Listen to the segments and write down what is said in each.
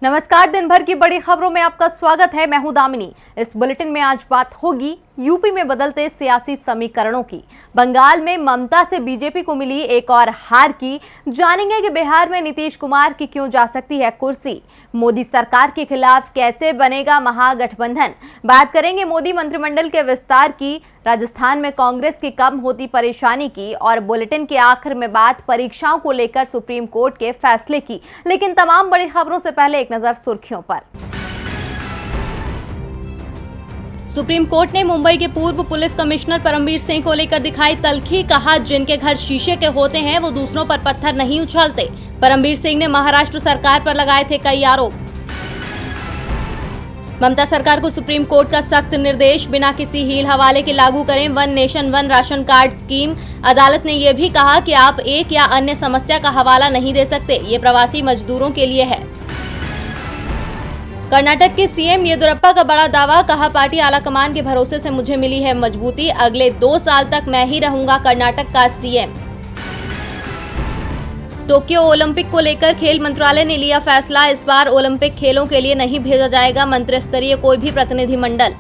नमस्कार, दिन भर की बड़ी खबरों में आपका स्वागत है। मैं हूं दामिनी। इस बुलेटिन में आज बात होगी यूपी में बदलते सियासी समीकरणों की, बंगाल में ममता से बीजेपी को मिली एक और हार की, जानेंगे कि बिहार में नीतीश कुमार की क्यों जा सकती है कुर्सी, मोदी सरकार के खिलाफ कैसे बनेगा महागठबंधन, बात करेंगे मोदी मंत्रिमंडल के विस्तार की, राजस्थान में कांग्रेस की कम होती परेशानी की, और बुलेटिन के आखिर में बात परीक्षाओं को लेकर सुप्रीम कोर्ट के फैसले की। लेकिन तमाम बड़ी खबरों से पहले एक नजर सुर्खियों पर। सुप्रीम कोर्ट ने मुंबई के पूर्व पुलिस कमिश्नर परमवीर सिंह को लेकर दिखाई तल्खी, कहा जिनके घर शीशे के होते हैं वो दूसरों पर पत्थर नहीं उछालते। परमवीर सिंह ने महाराष्ट्र सरकार पर लगाए थे कई आरोप। ममता सरकार को सुप्रीम कोर्ट का सख्त निर्देश, बिना किसी हील हवाले के लागू करें one nation one ration card scheme. अदालत ने यह भी कहा कि आप एक या अन्य समस्या का हवाला नहीं दे सकते, ये प्रवासी मजदूरों के लिए है। कर्नाटक के सीएम येदियुरप्पा का बड़ा दावा, कहा पार्टी आलाकमान के भरोसे से मुझे मिली है मजबूती, अगले 2 साल तक मैं ही रहूंगा कर्नाटक का सीएम। टोक्यो ओलंपिक को लेकर खेल मंत्रालय ने लिया फैसला, इस बार ओलंपिक खेलों के लिए नहीं भेजा जाएगा मंत्रिस्तरीय कोई भी प्रतिनिधिमंडल।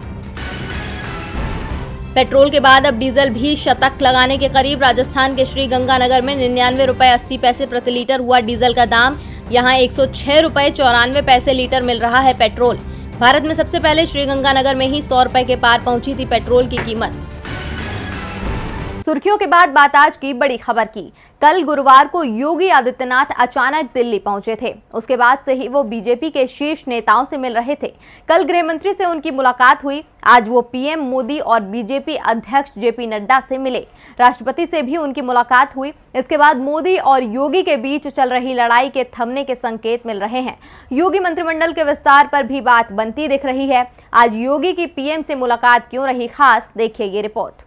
पेट्रोल के बाद अब डीजल भी शतक लगाने के करीब, राजस्थान के श्रीगंगानगर में 99 रुपए 80 पैसे प्रति लीटर हुआ डीजल का दाम, यहाँ 106 रुपए 94 पैसे लीटर मिल रहा है पेट्रोल। भारत में सबसे पहले श्रीगंगानगर में ही 100 रुपए के पार पहुंची थी पेट्रोल की कीमत। सुर्खियों के बाद बात आज की बड़ी खबर की। कल गुरुवार को योगी आदित्यनाथ अचानक दिल्ली पहुंचे थे, उसके बाद से ही वो बीजेपी के शीर्ष नेताओं से मिल रहे थे। कल गृह मंत्री से उनकी मुलाकात हुई, आज वो पीएम मोदी और बीजेपी अध्यक्ष जेपी नड्डा से मिले, राष्ट्रपति से भी उनकी मुलाकात हुई। इसके बाद मोदी और योगी के बीच चल रही लड़ाई के थमने के संकेत मिल रहे हैं। योगी मंत्रिमंडल के विस्तार पर भी बात बनती दिख रही है। आज योगी की पीएम से मुलाकात क्यों रही खास, देखिए ये रिपोर्ट।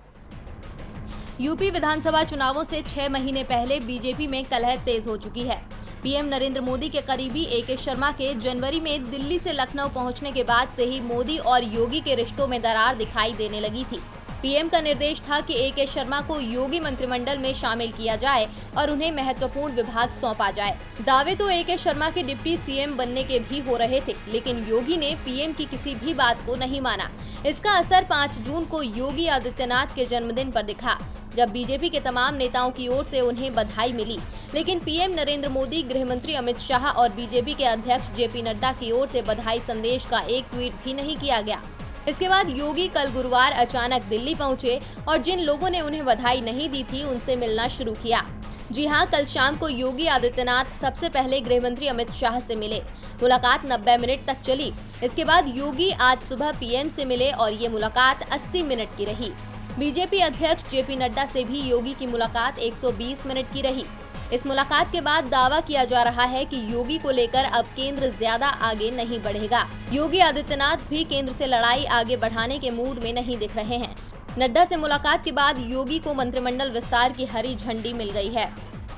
यूपी विधानसभा चुनावों से 6 महीने पहले बीजेपी में कलह तेज हो चुकी है। पीएम नरेंद्र मोदी के करीबी ए.के. शर्मा के जनवरी में दिल्ली से लखनऊ पहुंचने के बाद से ही मोदी और योगी के रिश्तों में दरार दिखाई देने लगी थी। पीएम का निर्देश था कि ए.के. शर्मा को योगी मंत्रिमंडल में शामिल किया जाए और उन्हें महत्वपूर्ण विभाग सौंपा जाए। दावे तो ए.के. शर्मा के डिप्टी सीएम बनने के भी हो रहे थे, लेकिन योगी ने पीएम की किसी भी बात को नहीं माना। इसका असर 5 जून को योगी आदित्यनाथ के जन्मदिन पर दिखा, जब बीजेपी के तमाम नेताओं की ओर से उन्हें बधाई मिली, लेकिन पीएम नरेंद्र मोदी, गृह मंत्री अमित शाह और बीजेपी के अध्यक्ष जेपी नड्डा की ओर से बधाई संदेश का एक ट्वीट भी नहीं किया गया। इसके बाद योगी कल गुरुवार अचानक दिल्ली पहुंचे और जिन लोगों ने उन्हें बधाई नहीं दी थी उनसे मिलना शुरू किया। जी हां, कल शाम को योगी आदित्यनाथ सबसे पहले गृह मंत्री अमित शाह से मिले। मुलाकात 90 मिनट तक चली। इसके बाद योगी आज सुबह पीएम से मिले और ये मुलाकात 80 मिनट की रही। बीजेपी अध्यक्ष जेपी नड्डा से भी योगी की मुलाकात 120 मिनट की रही। इस मुलाकात के बाद दावा किया जा रहा है कि योगी को लेकर अब केंद्र ज्यादा आगे नहीं बढ़ेगा। योगी आदित्यनाथ भी केंद्र से लड़ाई आगे बढ़ाने के मूड में नहीं दिख रहे हैं। नड्डा से मुलाकात के बाद योगी को मंत्रिमंडल विस्तार की हरी झंडी मिल गई है।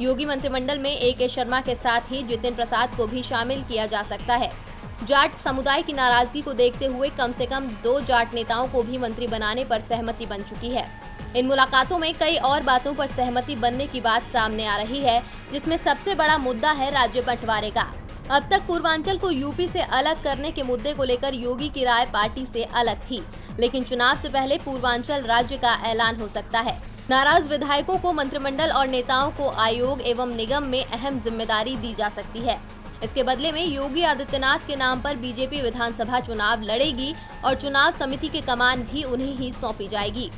योगी मंत्रिमंडल में ए.के. शर्मा के साथ ही जितिन प्रसाद को भी शामिल किया जा सकता है। जाट समुदाय की नाराजगी को देखते हुए कम से कम 2 जाट नेताओं को भी मंत्री बनाने पर सहमति बन चुकी है। इन मुलाकातों में कई और बातों पर सहमति बनने की बात सामने आ रही है, जिसमें सबसे बड़ा मुद्दा है राज्य बंटवारे का। अब तक पूर्वांचल को यूपी से अलग करने के मुद्दे को लेकर योगी की राय पार्टी से अलग थी, लेकिन चुनाव से पहले पूर्वांचल राज्य का ऐलान हो सकता है। नाराज विधायकों को मंत्रिमंडल और नेताओं को आयोग एवं निगम में अहम जिम्मेदारी दी जा सकती है। इसके बदले में योगी आदित्यनाथ के नाम पर बीजेपी विधानसभा चुनाव लड़ेगी और चुनाव समिति की कमान भी उन्हें ही सौंपी जाएगी।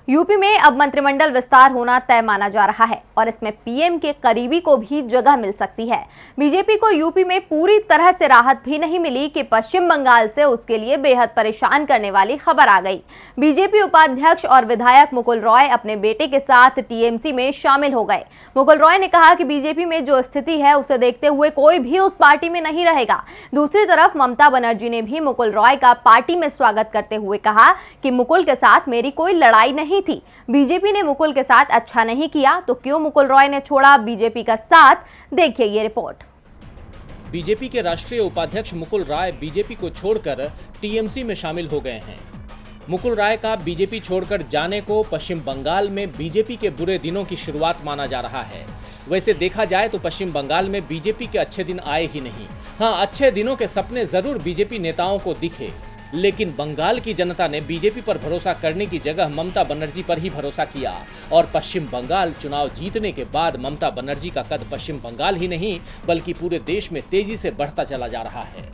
यूपी में अब मंत्रिमंडल विस्तार होना तय माना जा रहा है और इसमें पीएम के करीबी को भी जगह मिल सकती है। बीजेपी को यूपी में पूरी तरह से राहत भी नहीं मिली कि पश्चिम बंगाल से उसके लिए बेहद परेशान करने वाली खबर आ गई। बीजेपी उपाध्यक्ष और विधायक मुकुल रॉय अपने बेटे के साथ टीएमसी में शामिल हो गए। मुकुल रॉय ने कहा कि बीजेपी में जो स्थिति है उसे देखते हुए कोई भी उस पार्टी में नहीं रहेगा। दूसरी तरफ ममता बनर्जी ने भी मुकुल रॉय का पार्टी में स्वागत करते हुए कहा कि मुकुल के साथ मेरी कोई लड़ाई नहीं थी। बीजेपी ने मुकुल के साथ अच्छा नहीं किया तो क्यों मुकुल रॉय ने छोड़ा बीजेपी का साथ, देखिए ये रिपोर्ट। बीजेपी के राष्ट्रीय उपाध्यक्ष मुकुल राय बीजेपी को छोड़कर टीएमसी में शामिल हो गए हैं। मुकुल राय का बीजेपी छोड़कर जाने को पश्चिम बंगाल में बीजेपी के बुरे दिनों की शुरुआत माना जा रहा है। वैसे देखा जाए तो पश्चिम बंगाल में बीजेपी के अच्छे दिन आए ही नहीं। हाँ, अच्छे दिनों के सपने जरूर बीजेपी नेताओं को दिखे, लेकिन बंगाल की जनता ने बीजेपी पर भरोसा करने की जगह ममता बनर्जी पर ही भरोसा किया और पश्चिम बंगाल चुनाव जीतने के बाद ममता बनर्जी का कद पश्चिम बंगाल ही नहीं बल्कि पूरे देश में तेजी से बढ़ता चला जा रहा है।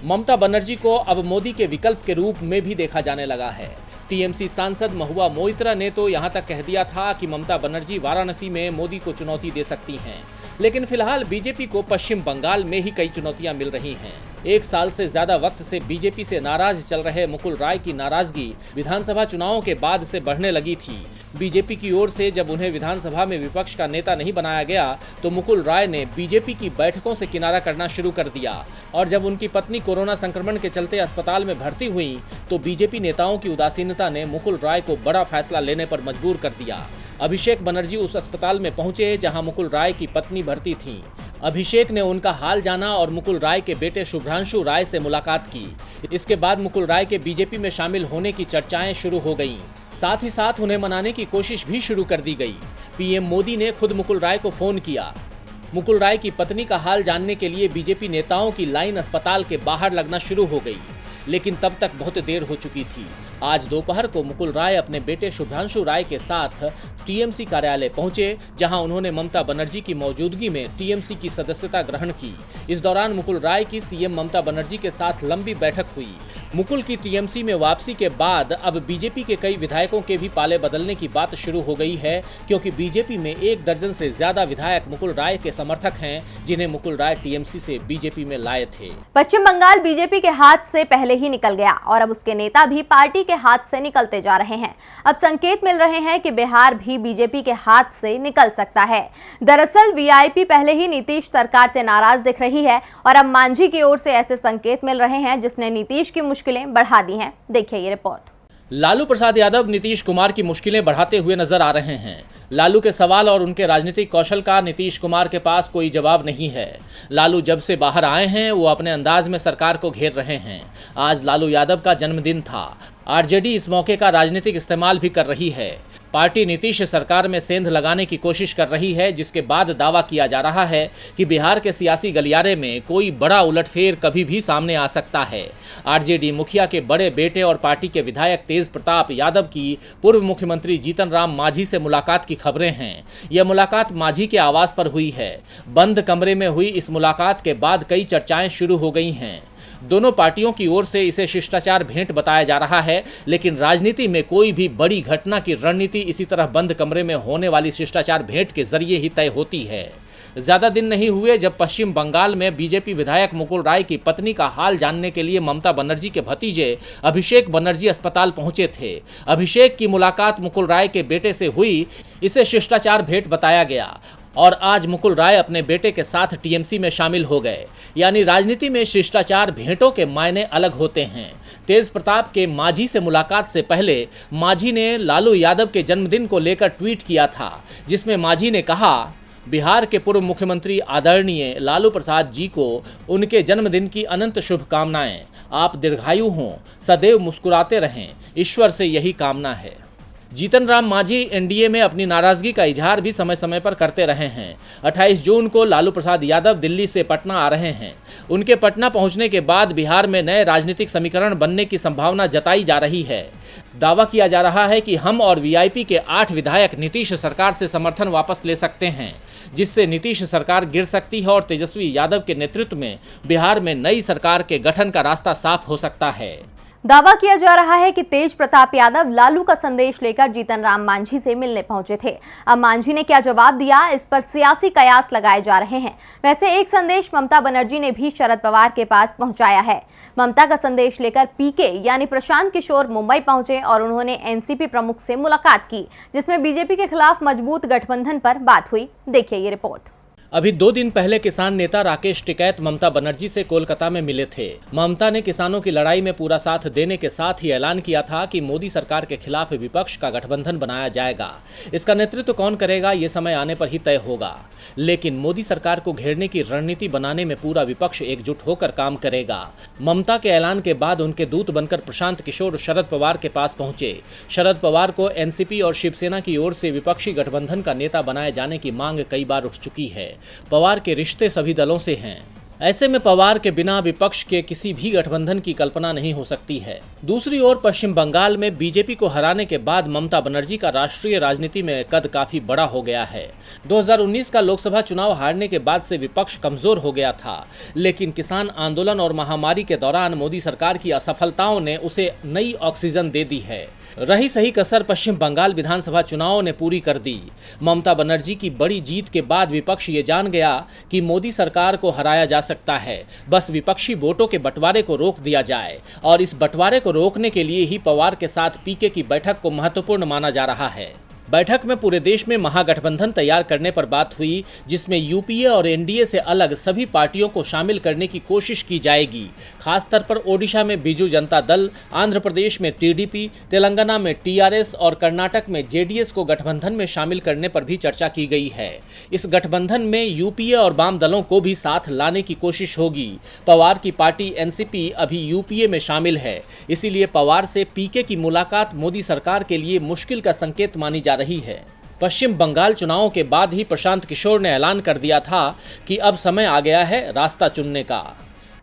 ममता बनर्जी को अब मोदी के विकल्प के रूप में भी देखा जाने लगा है। टीएमसी सांसद महुआ मोइत्रा ने तो यहां तक कह दिया था कि ममता बनर्जी वाराणसी में मोदी को चुनौती दे सकती हैं। लेकिन फिलहाल बीजेपी को पश्चिम बंगाल में ही कई चुनौतियां मिल रही हैं। एक साल से ज्यादा वक्त से बीजेपी से नाराज चल रहे मुकुल राय की नाराजगी विधानसभा चुनावों के बाद से बढ़ने लगी थी। बीजेपी की ओर से जब उन्हें विधानसभा में विपक्ष का नेता नहीं बनाया गया तो मुकुल राय ने बीजेपी की बैठकों से किनारा करना शुरू कर दिया और जब उनकी पत्नी कोरोना संक्रमण के चलते अस्पताल में भर्ती हुई तो बीजेपी नेताओं की उदासीनता ने मुकुल राय को बड़ा फैसला लेने पर मजबूर कर दिया। अभिषेक बनर्जी उस अस्पताल में पहुंचे जहां मुकुल राय की पत्नी भर्ती थी। अभिषेक ने उनका हाल जाना और मुकुल राय के बेटे शुभ्रांशु राय से मुलाकात की। इसके बाद मुकुल राय के बीजेपी में शामिल होने की चर्चाएं शुरू हो गईं। साथ ही साथ उन्हें मनाने की कोशिश भी शुरू कर दी गई। पीएम मोदी ने खुद मुकुल राय को फोन किया। मुकुल राय की पत्नी का हाल जानने के लिए बीजेपी नेताओं की लाइन अस्पताल के बाहर लगना शुरू हो गई, लेकिन तब तक बहुत देर हो चुकी थी। आज दोपहर को मुकुल राय अपने बेटे शुभ्रांशु राय के साथ टीएमसी कार्यालय पहुंचे, जहां उन्होंने ममता बनर्जी की मौजूदगी में टीएमसी की सदस्यता ग्रहण की। इस दौरान मुकुल राय की सीएम ममता बनर्जी के साथ लंबी बैठक हुई। मुकुल की टीएमसी में वापसी के बाद अब बीजेपी के कई विधायकों के भी पाले बदलने की बात शुरू हो गई है, क्योंकि बीजेपी में 1 दर्जन से ज्यादा विधायक मुकुल राय के समर्थक हैं, जिन्हें मुकुल राय टीएमसी से बीजेपी में लाए थे। पश्चिम बंगाल बीजेपी के हाथ से पहले ही निकल गया और अब उसके नेता भी पार्टी के हाथ से निकलते जा रहे हैं। अब संकेत मिल रहे हैं कि बिहार भी बीजेपी के हाथ से निकल सकता है। दरअसल वीआईपी पहले ही नीतीश सरकार से नाराज दिख रही है और अब मांझी की ओर से ऐसे संकेत मिल रहे हैं जिसने नीतीश की मुश्किलें बढ़ा दी हैं। देखिए ये रिपोर्ट। लालू प्रसाद यादव नीतीश कुमार की मुश्किलें बढ़ाते हुए नजर आ रहे हैं। लालू के सवाल और उनके राजनीतिक कौशल का नीतीश कुमार के पास कोई जवाब नहीं है। लालू जब से बाहर आए हैं वो अपने अंदाज में सरकार को घेर रहे हैं। आज लालू यादव का जन्मदिन था। आरजेडी इस मौके का राजनीतिक इस्तेमाल भी कर रही है। पार्टी नीतीश सरकार में सेंध लगाने की कोशिश कर रही है, जिसके बाद दावा किया जा रहा है कि बिहार के सियासी गलियारे में कोई बड़ा उलटफेर कभी भी सामने आ सकता है। आरजेडी मुखिया के बड़े बेटे और पार्टी के विधायक तेज प्रताप यादव की पूर्व मुख्यमंत्री जीतन राम मांझी से मुलाकात की खबरें हैं। यह मुलाकात मांझी के आवास पर हुई है। बंद कमरे में हुई इस मुलाकात के बाद कई चर्चाएं शुरू हो गई हैं। दोनों पार्टियों की ओर से इसे शिष्टाचार भेंट बताया जा रहा है, लेकिन राजनीति में कोई भी बड़ी घटना की रणनीति इसी तरह बंद कमरे में होने वाली शिष्टाचार भेंट के जरिए ही तय होती है। ज्यादा दिन नहीं हुए जब पश्चिम बंगाल में बीजेपी विधायक मुकुल राय की पत्नी का हाल जानने के लिए ममता बनर्जी के भतीजे अभिषेक बनर्जी अस्पताल पहुंचे थे। अभिषेक की मुलाकात मुकुल राय के बेटे से हुई, इसे शिष्टाचार भेंट बताया गया और आज मुकुल राय अपने बेटे के साथ टीएमसी में शामिल हो गए। यानी राजनीति में शिष्टाचार भेंटों के मायने अलग होते हैं। तेज प्रताप के मांझी से मुलाकात से पहले मांझी ने लालू यादव के जन्मदिन को लेकर ट्वीट किया था, जिसमें मांझी ने कहा, बिहार के पूर्व मुख्यमंत्री आदरणीय लालू प्रसाद जी को उनके जन्मदिन की अनंत शुभकामनाएं। आप दीर्घायु हों, सदैव मुस्कुराते रहें, ईश्वर से यही कामना है। जीतन राम मांझी एनडीए में अपनी नाराजगी का इजहार भी समय समय पर करते रहे हैं। 28 जून को लालू प्रसाद यादव दिल्ली से पटना आ रहे हैं। उनके पटना पहुंचने के बाद बिहार में नए राजनीतिक समीकरण बनने की संभावना जताई जा रही है। दावा किया जा रहा है कि हम और वीआईपी के 8 विधायक नीतीश सरकार से समर्थन वापस ले सकते हैं, जिससे नीतीश सरकार गिर सकती है और तेजस्वी यादव के नेतृत्व में बिहार में नई सरकार के गठन का रास्ता साफ हो सकता है। दावा किया जा रहा है कि तेज प्रताप यादव लालू का संदेश लेकर जीतन राम मांझी से मिलने पहुंचे थे। अब मांझी ने क्या जवाब दिया, इस पर सियासी कयास लगाए जा रहे हैं। वैसे एक संदेश ममता बनर्जी ने भी शरद पवार के पास पहुंचाया है। ममता का संदेश लेकर पीके यानी प्रशांत किशोर मुंबई पहुंचे और उन्होंने एनसीपी प्रमुख से मुलाकात की, जिसमें बीजेपी के खिलाफ मजबूत गठबंधन पर बात हुई। देखिए ये रिपोर्ट। अभी 2 दिन पहले किसान नेता राकेश टिकैत ममता बनर्जी से कोलकाता में मिले थे। ममता ने किसानों की लड़ाई में पूरा साथ देने के साथ ही ऐलान किया था कि मोदी सरकार के खिलाफ विपक्ष का गठबंधन बनाया जाएगा। इसका नेतृत्व कौन करेगा ये समय आने पर ही तय होगा, लेकिन मोदी सरकार को घेरने की रणनीति बनाने में पूरा विपक्ष एकजुट होकर काम करेगा। ममता के ऐलान के बाद उनके दूत बनकर प्रशांत किशोर शरद पवार के पास पहुंचे। शरद पवार को एनसीपी और शिवसेना की ओर से विपक्षी गठबंधन का नेता बनाए जाने की मांग कई बार उठ चुकी है। पवार के रिश्ते सभी दलों से हैं। ऐसे में पवार के बिना विपक्ष के किसी भी गठबंधन की कल्पना नहीं हो सकती है। दूसरी ओर पश्चिम बंगाल में बीजेपी को हराने के बाद ममता बनर्जी का राष्ट्रीय राजनीति में कद काफी बड़ा हो गया है। 2019 का लोकसभा चुनाव हारने के बाद से विपक्ष कमजोर हो गया था, लेकिन किसान आंदोलन और महामारी के दौरान मोदी सरकार की असफलताओं ने उसे नई ऑक्सीजन दे दी है। रही सही कसर पश्चिम बंगाल विधानसभा चुनाव ने पूरी कर दी। ममता बनर्जी की बड़ी जीत के बाद विपक्ष ये जान गया कि मोदी सरकार को हराया जा सकता है, बस विपक्षी वोटों के बंटवारे को रोक दिया जाए। और इस बंटवारे को रोकने के लिए ही पवार के साथ पीके की बैठक को महत्वपूर्ण माना जा रहा है। बैठक में पूरे देश में महागठबंधन तैयार करने पर बात हुई, जिसमें यूपीए और एनडीए से अलग सभी पार्टियों को शामिल करने की कोशिश की जाएगी। खासतौर पर ओडिशा में बीजू जनता दल, आंध्र प्रदेश में टीडीपी, तेलंगाना में टीआरएस और कर्नाटक में जेडीएस को गठबंधन में शामिल करने पर भी चर्चा की गई है। इस गठबंधन में यूपीए और वाम दलों को भी साथ लाने की कोशिश होगी। पवार की पार्टी एनसीपी अभी यूपीए में शामिल है, इसीलिए पवार से पीके की मुलाकात मोदी सरकार के लिए मुश्किल का संकेत मानी जा रही है। पश्चिम बंगाल चुनावों के बाद ही प्रशांत किशोर ने ऐलान कर दिया था कि अब समय आ गया है रास्ता चुनने का।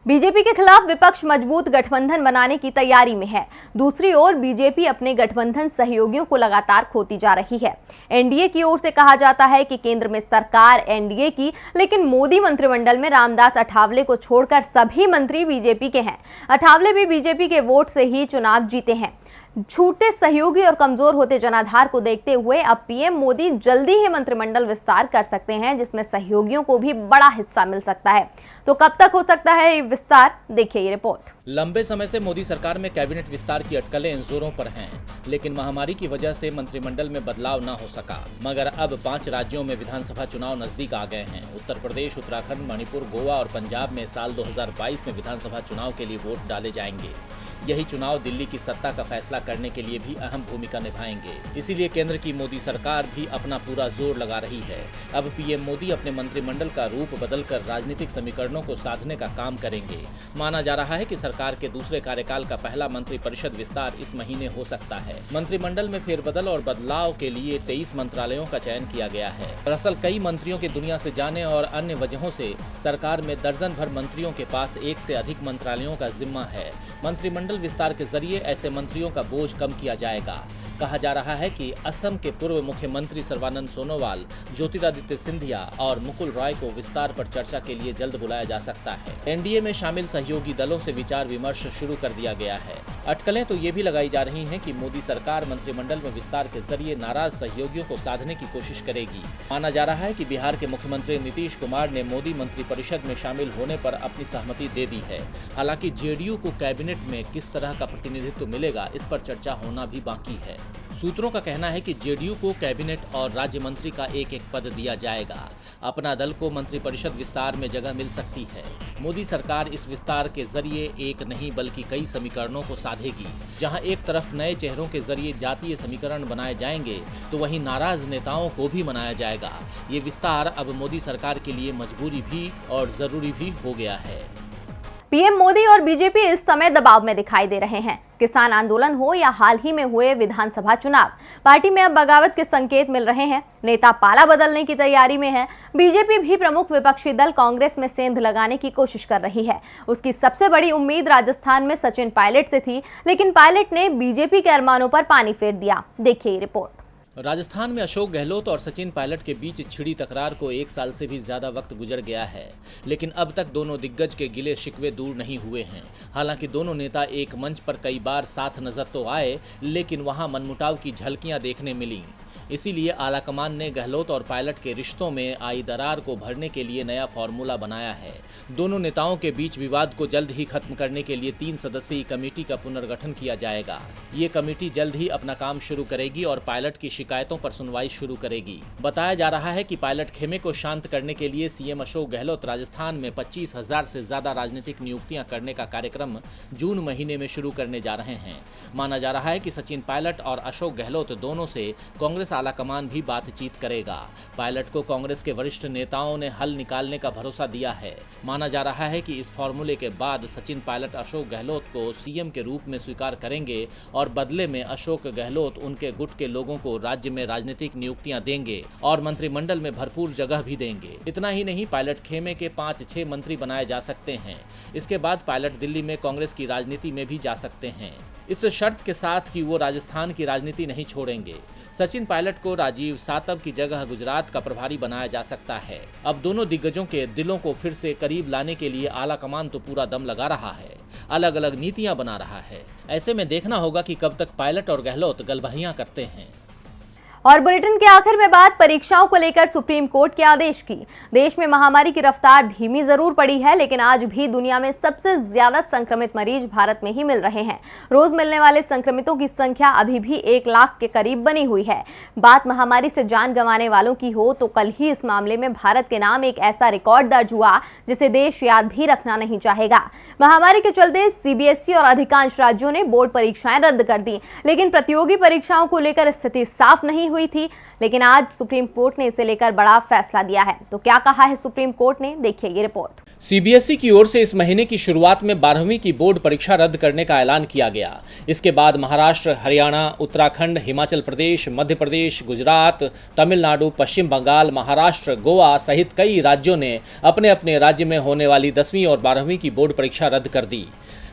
बीजेपी के खिलाफ विपक्ष मजबूत गठबंधन बनाने की तैयारी में है। दूसरी ओर बीजेपी अपने गठबंधन सहयोगियों को लगातार खोती जा रही है। एनडीए की ओर से कहा जाता है कि केंद्र में सरकार एनडीए की, लेकिन मोदी मंत्रिमंडल में रामदास अठावले को छोड़कर सभी मंत्री बीजेपी के हैं। अठावले भी बीजेपी के वोट से ही चुनाव जीते हैं। छूटते सहयोगी और कमजोर होते जनाधार को देखते हुए अब पीएम मोदी जल्दी ही मंत्रिमंडल विस्तार कर सकते हैं, जिसमें सहयोगियों को भी बड़ा हिस्सा मिल सकता है। तो कब तक हो सकता है ये विस्तार, देखिए ये रिपोर्ट। लंबे समय से मोदी सरकार में कैबिनेट विस्तार की अटकलें जोरों पर हैं, लेकिन महामारी की वजह से मंत्रिमंडल में बदलाव न हो सका। मगर अब 5 राज्यों में विधानसभा चुनाव नजदीक आ गए हैं। उत्तर प्रदेश, उत्तराखंड, मणिपुर, गोवा और पंजाब में साल 2022 में विधानसभा चुनाव के लिए वोट डाले जाएंगे। यही चुनाव दिल्ली की सत्ता का फैसला करने के लिए भी अहम भूमिका निभाएंगे। इसीलिए केंद्र की मोदी सरकार भी अपना पूरा जोर लगा रही है। अब पीएम मोदी अपने मंत्रिमंडल का रूप बदलकर राजनीतिक समीकरणों को साधने का काम करेंगे। माना जा रहा है कि सरकार के दूसरे कार्यकाल का पहला मंत्रिपरिषद विस्तार इस महीने हो सकता है। मंत्रिमंडल में फेरबदल और बदलाव के लिए 23 मंत्रालयों का चयन किया गया है। दरअसल कई मंत्रियों के दुनिया से जाने और अन्य वजहों से सरकार में दर्जन भर मंत्रियों के पास एक से अधिक मंत्रालयों का जिम्मा है। मंत्रिमंडल विस्तार के जरिए ऐसे मंत्रियों का बोझ कम किया जाएगा। कहा जा रहा है कि असम के पूर्व मुख्यमंत्री सर्बानंद सोनोवाल, ज्योतिरादित्य सिंधिया और मुकुल रॉय को विस्तार पर चर्चा के लिए जल्द बुलाया जा सकता है। एनडीए में शामिल सहयोगी दलों से विचार विमर्श शुरू कर दिया गया है। अटकलें तो ये भी लगाई जा रही हैं कि मोदी सरकार मंत्रिमंडल में विस्तार के जरिए नाराज सहयोगियों को साधने की कोशिश करेगी। माना जा रहा है कि बिहार के मुख्यमंत्री नीतीश कुमार ने मोदी मंत्रिपरिषद में शामिल होने पर अपनी सहमति दे दी है। हालांकि जेडीयू को कैबिनेट में किस तरह का प्रतिनिधित्व मिलेगा, इस पर चर्चा होना भी बाकी है। सूत्रों का कहना है कि जेडीयू को कैबिनेट और राज्य मंत्री का एक पद दिया जाएगा। अपना दल को मंत्रिपरिषद विस्तार में जगह मिल सकती है। मोदी सरकार इस विस्तार के जरिए एक नहीं बल्कि कई समीकरणों को साधेगी। जहां एक तरफ नए चेहरों के जरिए जातीय समीकरण बनाए जाएंगे, तो वहीं नाराज नेताओं को भी मनाया जाएगा। ये विस्तार अब मोदी सरकार के लिए मजबूरी भी और जरूरी भी हो गया है। पीएम मोदी और बीजेपी इस समय दबाव में दिखाई दे रहे हैं। किसान आंदोलन हो या हाल ही में हुए विधानसभा चुनाव, पार्टी में अब बगावत के संकेत मिल रहे हैं। नेता पाला बदलने की तैयारी में है। बीजेपी भी प्रमुख विपक्षी दल कांग्रेस में सेंध लगाने की कोशिश कर रही है। उसकी सबसे बड़ी उम्मीद राजस्थान में सचिन पायलट से थी, लेकिन पायलट ने बीजेपी के अरमानों पर पानी फेर दिया। देखिए ये रिपोर्ट। राजस्थान में अशोक गहलोत और सचिन पायलट के बीच छिड़ी तकरार को 1 साल से भी ज्यादा वक्त गुजर गया है, लेकिन अब तक दोनों दिग्गज के गिले शिकवे दूर नहीं हुए हैं। हालांकि दोनों नेता एक मंच पर कई बार साथ नजर तो आए, लेकिन वहां मनमुटाव की झलकियां देखने मिली। इसीलिए आलाकमान ने गहलोत और पायलट के रिश्तों में आई दरार को भरने के लिए नया फॉर्मूला बनाया है। दोनों नेताओं के बीच विवाद को जल्द ही खत्म करने के लिए 3 सदस्यीय कमेटी का पुनर्गठन किया जाएगा। ये कमेटी जल्द ही अपना काम शुरू करेगी और पायलट की शिकायतों पर सुनवाई शुरू करेगी। बताया जा रहा है कि पायलट खेमे को शांत करने के लिए सीएम अशोक गहलोत राजस्थान में 25,000 से ज्यादा राजनीतिक नियुक्तियां करने का कार्यक्रम जून महीने में शुरू करने जा रहे हैं। माना जा रहा है कि सचिन पायलट और अशोक गहलोत दोनों से कांग्रेस आलाकमान भी बातचीत करेगा। पायलट को कांग्रेस के वरिष्ठ नेताओं ने हल निकालने का भरोसा दिया है। माना जा रहा है कि इस फॉर्मूले के बाद सचिन पायलट अशोक गहलोत को सीएम के रूप में स्वीकार करेंगे और बदले में अशोक गहलोत उनके गुट के लोगों को राज्य में राजनीतिक नियुक्तियां देंगे और मंत्रिमंडल में भरपूर जगह भी देंगे। इतना ही नहीं, पायलट खेमे के 5-6 मंत्री बनाए जा सकते हैं। इसके बाद पायलट दिल्ली में कांग्रेस की राजनीति में भी जा सकते हैं, इस शर्त के साथ कि वो राजस्थान की राजनीति नहीं छोड़ेंगे। सचिन पायलट को राजीव सातव की जगह गुजरात का प्रभारी बनाया जा सकता है। अब दोनों दिग्गजों के दिलों को फिर से करीब लाने के लिए आलाकमान तो पूरा दम लगा रहा है, अलग अलग नीतियां बना रहा है। ऐसे में देखना होगा कि कब तक पायलट और गहलोत गलबहियां करते हैं। और बुलेटिन के आखिर में बात परीक्षाओं को लेकर सुप्रीम कोर्ट के आदेश की। देश में महामारी की रफ्तार धीमी जरूर पड़ी है, लेकिन आज भी दुनिया में सबसे ज्यादा संक्रमित मरीज भारत में ही मिल रहे हैं। रोज मिलने वाले संक्रमितों की संख्या अभी भी 1 लाख के करीब बनी हुई है। बात महामारी से जान गंवाने वालों की हो तो कल ही इस मामले में भारत के नाम एक ऐसा रिकॉर्ड दर्ज हुआ जिसे देश याद भी रखना नहीं चाहेगा। महामारी के चलते सीबीएसई और अधिकांश राज्यों ने बोर्ड परीक्षाएं रद्द कर दी, लेकिन प्रतियोगी परीक्षाओं को लेकर स्थिति साफ नहीं हुई थी। लेकिन आज सुप्रीम कोर्ट ने इसे लेकर बड़ा फैसला दिया है। तो क्या कहा है सुप्रीम कोर्ट ने, देखिए ये रिपोर्ट। सीबीएसई की ओर से इस महीने की शुरुआत में 12वीं की बोर्ड परीक्षा रद्द करने का ऐलान किया गया। इसके बाद महाराष्ट्र, हरियाणा, उत्तराखंड, हिमाचल प्रदेश, मध्य प्रदेश, गुजरात, तमिलनाडु, पश्चिम बंगाल, महाराष्ट्र, गोवा सहित कई राज्यों ने अपने अपने राज्य में होने वाली 10वीं और 12वीं की बोर्ड परीक्षा रद्द कर दी।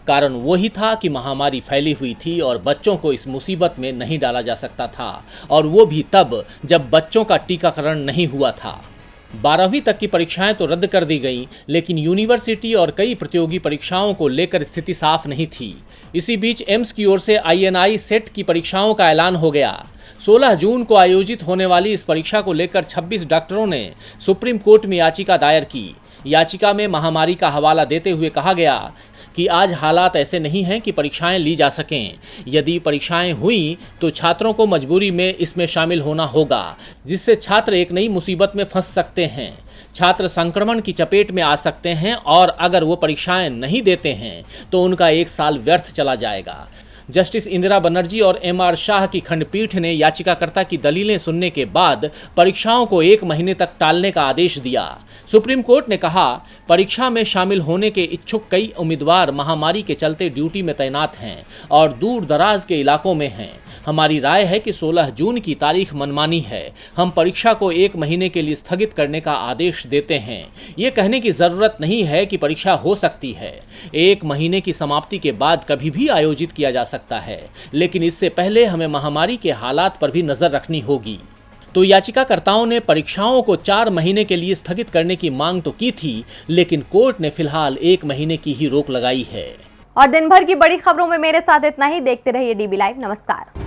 कारण वही था कि महामारी फैली हुई थी और बच्चों को इस मुसीबत में नहीं डाला जा सकता था, और वो भी तब जब बच्चों का टीकाकरण नहीं हुआ था। 12वीं तक की परीक्षाएं तो रद्द कर दी गईं, लेकिन यूनिवर्सिटी और कई प्रतियोगी परीक्षाओं को लेकर स्थिति साफ नहीं थी। इसी बीच एम्स की ओर से INI सेट की परीक्षाओं का ऐलान हो गया। 16 जून को आयोजित होने वाली इस परीक्षा को लेकर 26 डॉक्टरों ने सुप्रीम कोर्ट में याचिका दायर की। याचिका में महामारी का हवाला देते हुए कहा गया कि आज हालात ऐसे नहीं हैं कि परीक्षाएं ली जा सकें। यदि परीक्षाएं हुई तो छात्रों को मजबूरी में इसमें शामिल होना होगा, जिससे छात्र एक नई मुसीबत में फंस सकते हैं। छात्र संक्रमण की चपेट में आ सकते हैं और अगर वो परीक्षाएं नहीं देते हैं तो उनका 1 साल व्यर्थ चला जाएगा। जस्टिस इंदिरा बनर्जी और MR शाह की खंडपीठ ने याचिकाकर्ता की दलीलें सुनने के बाद परीक्षाओं को 1 महीने तक टालने का आदेश दिया। सुप्रीम कोर्ट ने कहा, परीक्षा में शामिल होने के इच्छुक कई उम्मीदवार महामारी के चलते ड्यूटी में तैनात हैं और दूर दराज के इलाकों में हैं। हमारी राय है कि 16 जून की तारीख मनमानी है। हम परीक्षा को 1 महीने के लिए स्थगित करने का आदेश देते हैं। ये कहने की जरूरत नहीं है कि परीक्षा हो सकती है। 1 महीने की समाप्ति के बाद कभी भी आयोजित किया जा सकता है, लेकिन इससे पहले हमें महामारी के हालात पर भी नजर रखनी होगी। तो याचिकाकर्ताओं ने परीक्षाओं को 4 महीने के लिए स्थगित करने की मांग तो की थी, लेकिन कोर्ट ने फिलहाल 1 महीने की ही रोक लगाई है। और दिन भर की बड़ी खबरों में मेरे साथ इतना ही। देखते रहिए DB लाइव। नमस्कार।